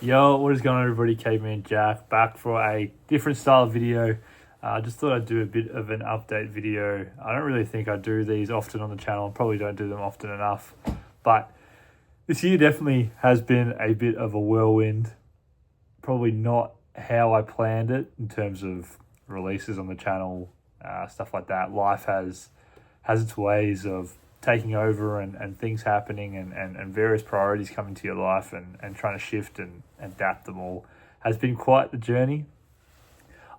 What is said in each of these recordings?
Yo, what is going on, everybody? CavemanJack back for a different style of video. I just thought I'd do a bit of an update video. I don't really think I do these often on the channel. Probably don't do them often enough. But this year definitely has been a bit of a whirlwind. Probably not how I planned it in terms of releases on the channel, stuff like that. Life has its ways of taking over and things happening and various priorities coming to your life and trying to shift and adapt them all has been quite the journey.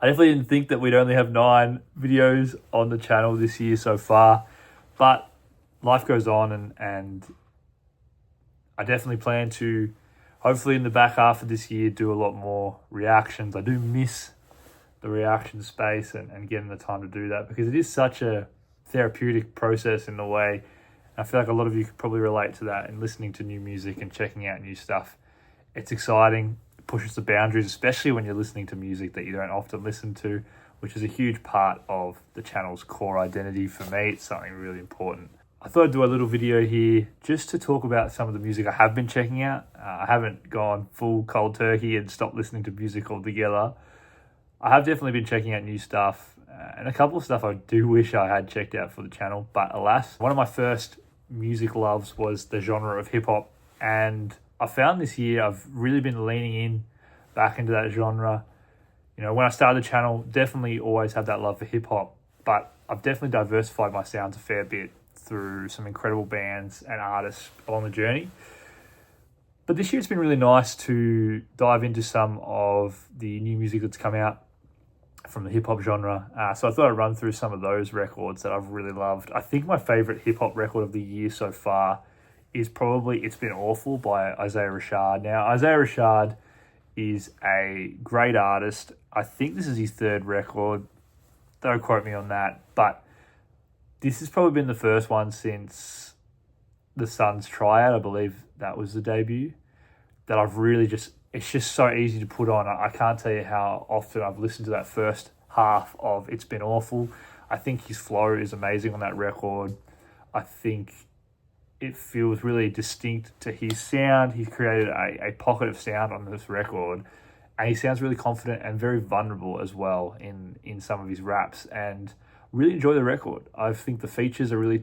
I definitely didn't think that we'd only have 9 videos on the channel this year so far, but life goes on and I definitely plan to, hopefully in the back half of this year, do a lot more reactions. I do miss the reaction space and getting the time to do that because it is such a therapeutic process in a way. I feel like a lot of you could probably relate to that and listening to new music and checking out new stuff. It's exciting, it pushes the boundaries, especially when you're listening to music that you don't often listen to, which is a huge part of the channel's core identity for me. It's something really important. I thought I'd do a little video here just to talk about some of the music I have been checking out. I haven't gone full cold turkey and stopped listening to music altogether. I have definitely been checking out new stuff and a couple of stuff I do wish I had checked out for the channel, but alas, one of my first music loves was the genre of hip hop, and I found this year I've really been leaning in back into that genre. You know, when I started the channel, definitely always had that love for hip hop, but I've definitely diversified my sounds a fair bit through some incredible bands and artists along the journey. But this year it's been really nice to dive into some of the new music that's come out from the hip-hop genre. So I thought I'd run through some of those records that I've really loved. I think my favourite hip-hop record of the year so far is probably It's Been Awful by Isaiah Rashad. Now, Isaiah Rashad is a great artist. I think this is his 3rd record. Don't quote me on that. But this has probably been the first one since The Sun's Tryout. I believe that was the debut. That I've really it's just so easy to put on. I can't tell you how often I've listened to that first half of It's Been Awful. I think his flow is amazing on that record. I think it feels really distinct to his sound. He's created a pocket of sound on this record, and he sounds really confident and very vulnerable as well in some of his raps, and really enjoy the record. I think the features are really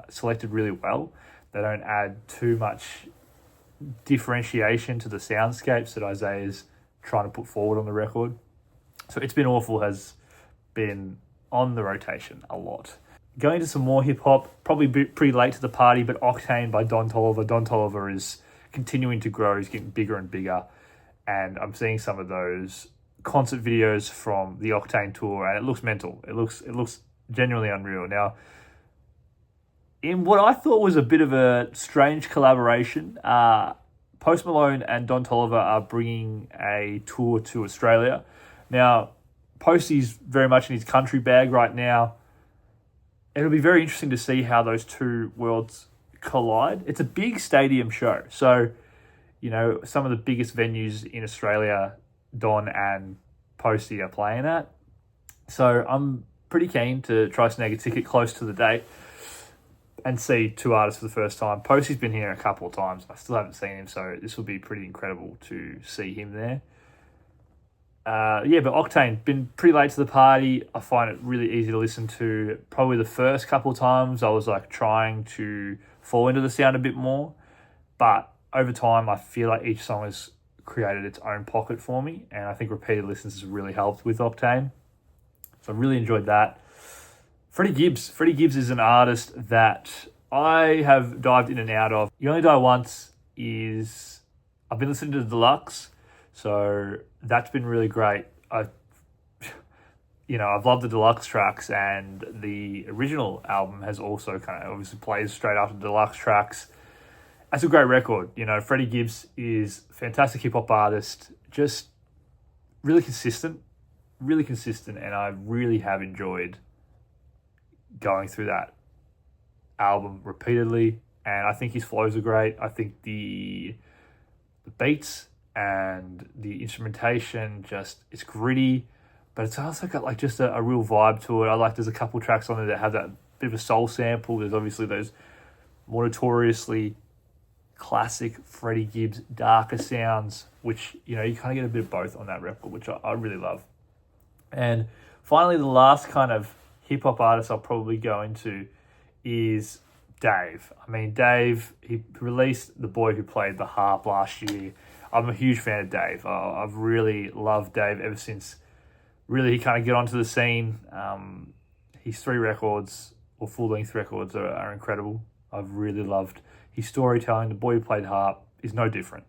selected really well. They don't add too much differentiation to the soundscapes that Isaiah's trying to put forward on the record. So It's Been Awful has been on the rotation a lot. Going to some more hip-hop, probably pretty late to the party, but Octane by Don Toliver. Don Toliver is continuing to grow. He's getting bigger and bigger. And I'm seeing some of those concert videos from the Octane tour, and it looks mental. It looks genuinely unreal. Now, in what I thought was a bit of a strange collaboration, Post Malone and Don Toliver are bringing a tour to Australia. Now, Posty's very much in his country bag right now. It'll be very interesting to see how those two worlds collide. It's a big stadium show. So, you know, some of the biggest venues in Australia, Don and Posty are playing at. So I'm pretty keen to try snag a ticket close to the date and see 2 artists for the first time. Posty's been here a couple of times. I still haven't seen him, so this will be pretty incredible to see him there. But Octane, been pretty late to the party. I find it really easy to listen to. Probably the first couple of times I was like trying to fall into the sound a bit more. But over time, I feel like each song has created its own pocket for me. And I think repeated listens has really helped with Octane. So I really enjoyed that. Freddie Gibbs. Freddie Gibbs is an artist that I have dived in and out of. You Only Die Once is... I've been listening to the Deluxe, so that's been really great. I've loved the Deluxe tracks, and the original album has also kind of obviously plays straight after the Deluxe tracks. That's a great record. You know, Freddie Gibbs is a fantastic hip-hop artist, just really consistent, and I really have enjoyed going through that album repeatedly, and I think his flows are great. I think the beats and the instrumentation it's gritty, but it's also got like just a real vibe to it. There's a couple tracks on there that have that bit of a soul sample. There's obviously those more notoriously classic Freddie Gibbs darker sounds, which, you kind of get a bit of both on that record, which I really love. And finally, the last kind of hip-hop artist I'll probably go into is Dave. I mean, Dave, he released The Boy Who Played the Harp last year. I'm a huge fan of Dave. I've really loved Dave ever since really he kind of get onto the scene. His 3 records or full-length records are incredible. I've really loved his storytelling. The Boy Who Played Harp is no different.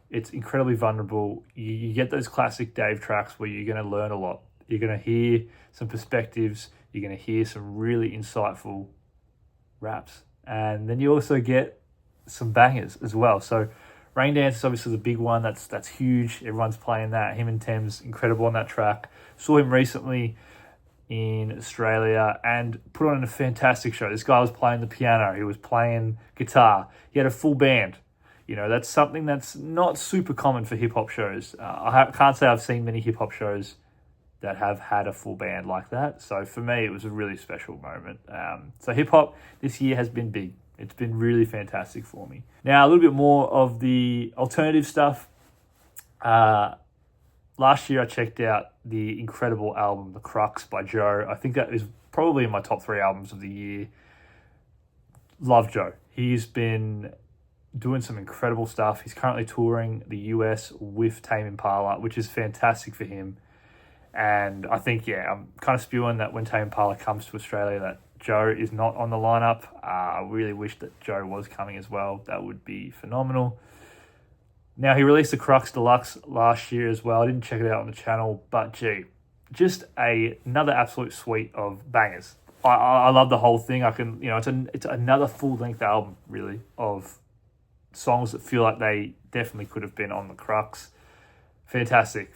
It's incredibly vulnerable. You get those classic Dave tracks where you're going to learn a lot. You're going to hear some perspectives. You're going to hear some really insightful raps. And then you also get some bangers as well. So Rain Dance is obviously the big one. That's huge. Everyone's playing that. Him and Thames, incredible on that track. Saw him recently in Australia and put on a fantastic show. This guy was playing the piano. He was playing guitar. He had a full band. That's something that's not super common for hip-hop shows. Can't say I've seen many hip-hop shows that have had a full band like that. So for me, it was a really special moment. So hip-hop this year has been big. It's been really fantastic for me. Now, a little bit more of the alternative stuff. Last year, I checked out the incredible album, The Crux by Joe. I think that is probably in my top 3 albums of the year. Love Joe. He's been doing some incredible stuff. He's currently touring the US with Tame Impala, which is fantastic for him. And I think, I'm kind of spewing that when Tame Impala comes to Australia that Joe is not on the lineup. I really wish that Joe was coming as well. That would be phenomenal. Now, he released the Crux Deluxe last year as well. I didn't check it out on the channel, but gee, just another absolute suite of bangers. I love the whole thing. It's another full-length album, really, of songs that feel like they definitely could have been on the Crux. Fantastic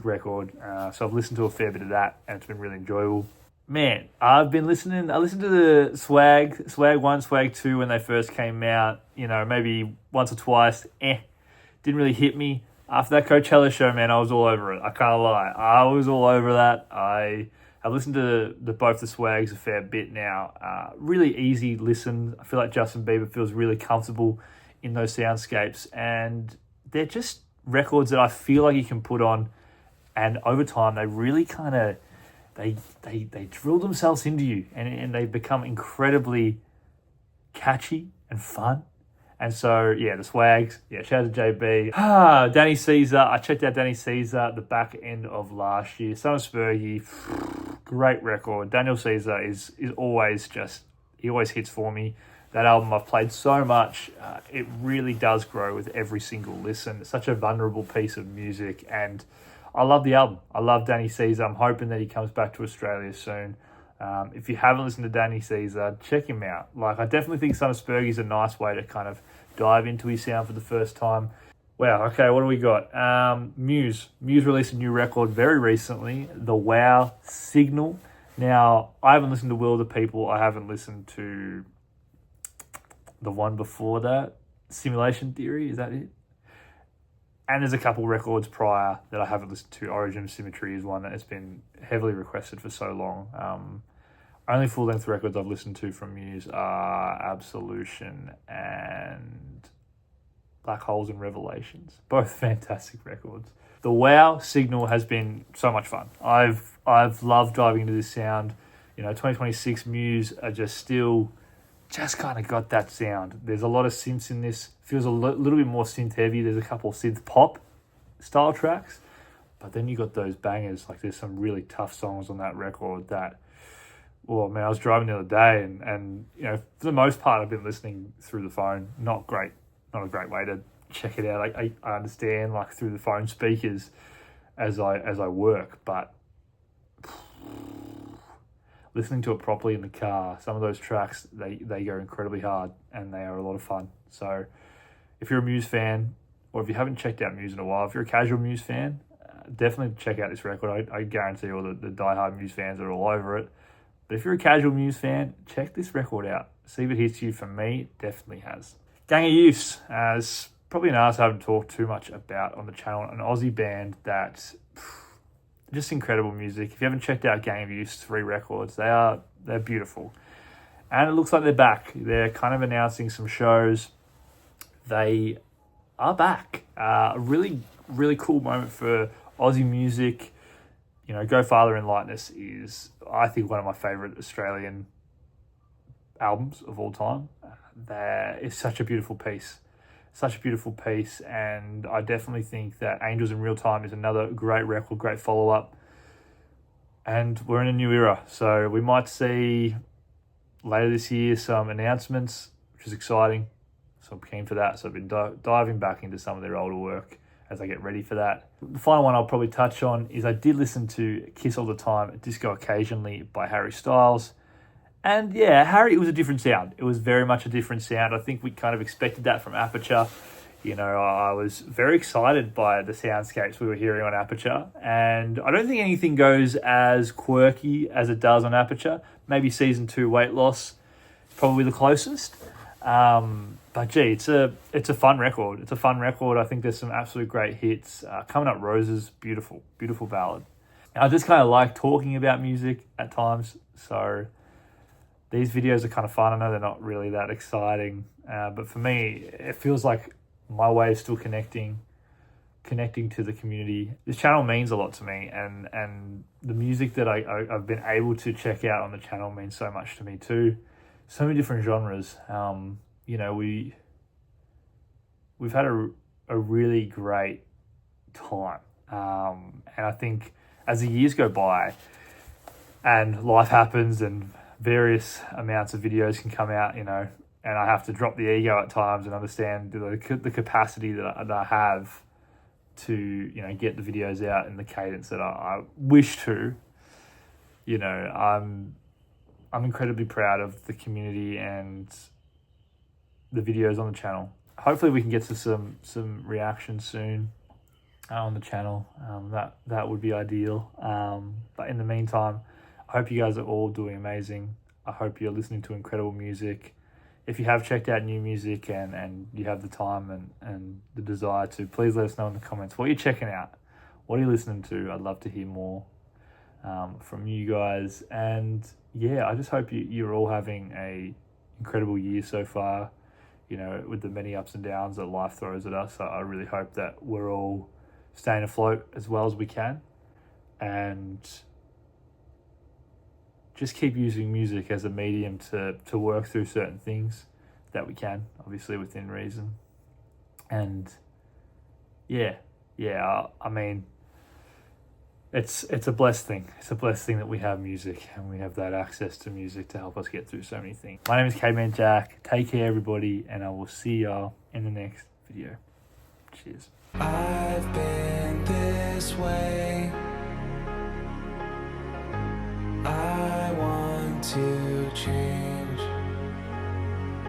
record. So I've listened to a fair bit of that, and it's been really enjoyable. Man, I listened to the Swag 1, Swag 2 when they first came out, maybe once or twice. Didn't really hit me. After that Coachella show, man, I was all over it. I can't lie. I was all over that. I have listened to both the Swags a fair bit now. Really easy listen. I feel like Justin Bieber feels really comfortable in those soundscapes. And they're just records that I feel like you can put on. And over time, they really kind of, they drill themselves into you. And they become incredibly catchy and fun. And so, the Swags. Shout out to JB. Danny Caesar. I checked out Danny Caesar at the back end of last year. Son of Spurgy. Great record. Daniel Caesar is always he always hits for me. That album I've played so much. It really does grow with every single listen. It's such a vulnerable piece of music. And I love the album. I love Danny Caesar. I'm hoping that he comes back to Australia soon. If you haven't listened to Danny Caesar, check him out. I definitely think Son of Spurgy is a nice way to kind of dive into his sound for the first time. Wow, okay, what do we got? Muse. Muse released a new record very recently, The Wow Signal. Now, I haven't listened to Will of the People. I haven't listened to the one before that, Simulation Theory, is that it? And there's a couple records prior that I haven't listened to. Origin of Symmetry is one that has been heavily requested for so long. Only full-length records I've listened to from Muse are Absolution and Black Holes and Revelations. Both fantastic records. The Wow Signal has been so much fun. I've loved diving into this sound. 2026 Muse are just kind of got that sound. There's a lot of synths in this. Feels a little bit more synth heavy. There's a couple of synth pop style tracks, but then you got those bangers. There's some really tough songs on that record that, I was driving the other day and for the most part I've been listening through the phone. Not a great way to check it out. I understand through the phone speakers as I work, but listening to it properly in the car, some of those tracks, they go incredibly hard and they are a lot of fun. So if you're a Muse fan, or if you haven't checked out Muse in a while, if you're a casual Muse fan, definitely check out this record. I guarantee all the diehard Muse fans are all over it. But if you're a casual Muse fan, check this record out. See if it hits you. For me, it definitely has. Gang of Youths, as probably an artist I haven't talked too much about on the channel, an Aussie band that just incredible music. If you haven't checked out Gang of Youth's 3 records, they're beautiful. And it looks like they're back. They're kind of announcing some shows they are back. A really, really cool moment for Aussie music. You know, Go Farther in Lightness is, I think, one of my favourite Australian albums of all time. That is such a beautiful piece. And I definitely think that Angels in Real Time is another great record, great follow-up. And we're in a new era, so we might see later this year some announcements, which is exciting. So I'm keen for that. So I've been diving back into some of their older work as I get ready for that. The final one I'll probably touch on is I did listen to Kiss All the Time, Disco Occasionally by Harry Styles. And yeah, Harry, it was a different sound. It was very much a different sound. I think we kind of expected that from Aperture. You know, I was very excited by the soundscapes we were hearing on Aperture. And I don't think anything goes as quirky as it does on Aperture. Maybe Season 2 Weight Loss, probably the closest. But gee, it's a fun record. I think there's some absolute great hits. Coming Up Roses, beautiful ballad. And I just kind of like talking about music at times. So these videos are kind of fun. I know they're not really that exciting. But for me, it feels like my way of still connecting to the community. This channel means a lot to me, and the music that I've been able to check out on the channel means so much to me too. So many different genres. You know, we've had a really great time, and I think as the years go by and life happens and various amounts of videos can come out, you know, and I have to drop the ego at times and understand the capacity that I have to, you know, get the videos out in the cadence that I wish to. You know, I'm incredibly proud of the community and the videos on the channel. Hopefully we can get to some reactions soon on the channel. That would be ideal. But in the meantime, I hope you guys are all doing amazing. I hope you're listening to incredible music. If you have checked out new music and you have the time and the desire to, please let us know in the comments what you're checking out. What are you listening to? I'd love to hear more from you guys. And yeah, I just hope you're all having a incredible year so far. You know, with the many ups and downs that life throws at us, I really hope that we're all staying afloat as well as we can. And just keep using music as a medium to work through certain things that we can, obviously within reason. And yeah, I mean, it's a blessed thing. It's a blessed thing that we have music and we have that access to music to help us get through so many things. My name is CavemanJack. Take care, everybody, and I will see y'all in the next video. Cheers. I've been this way. I want to change.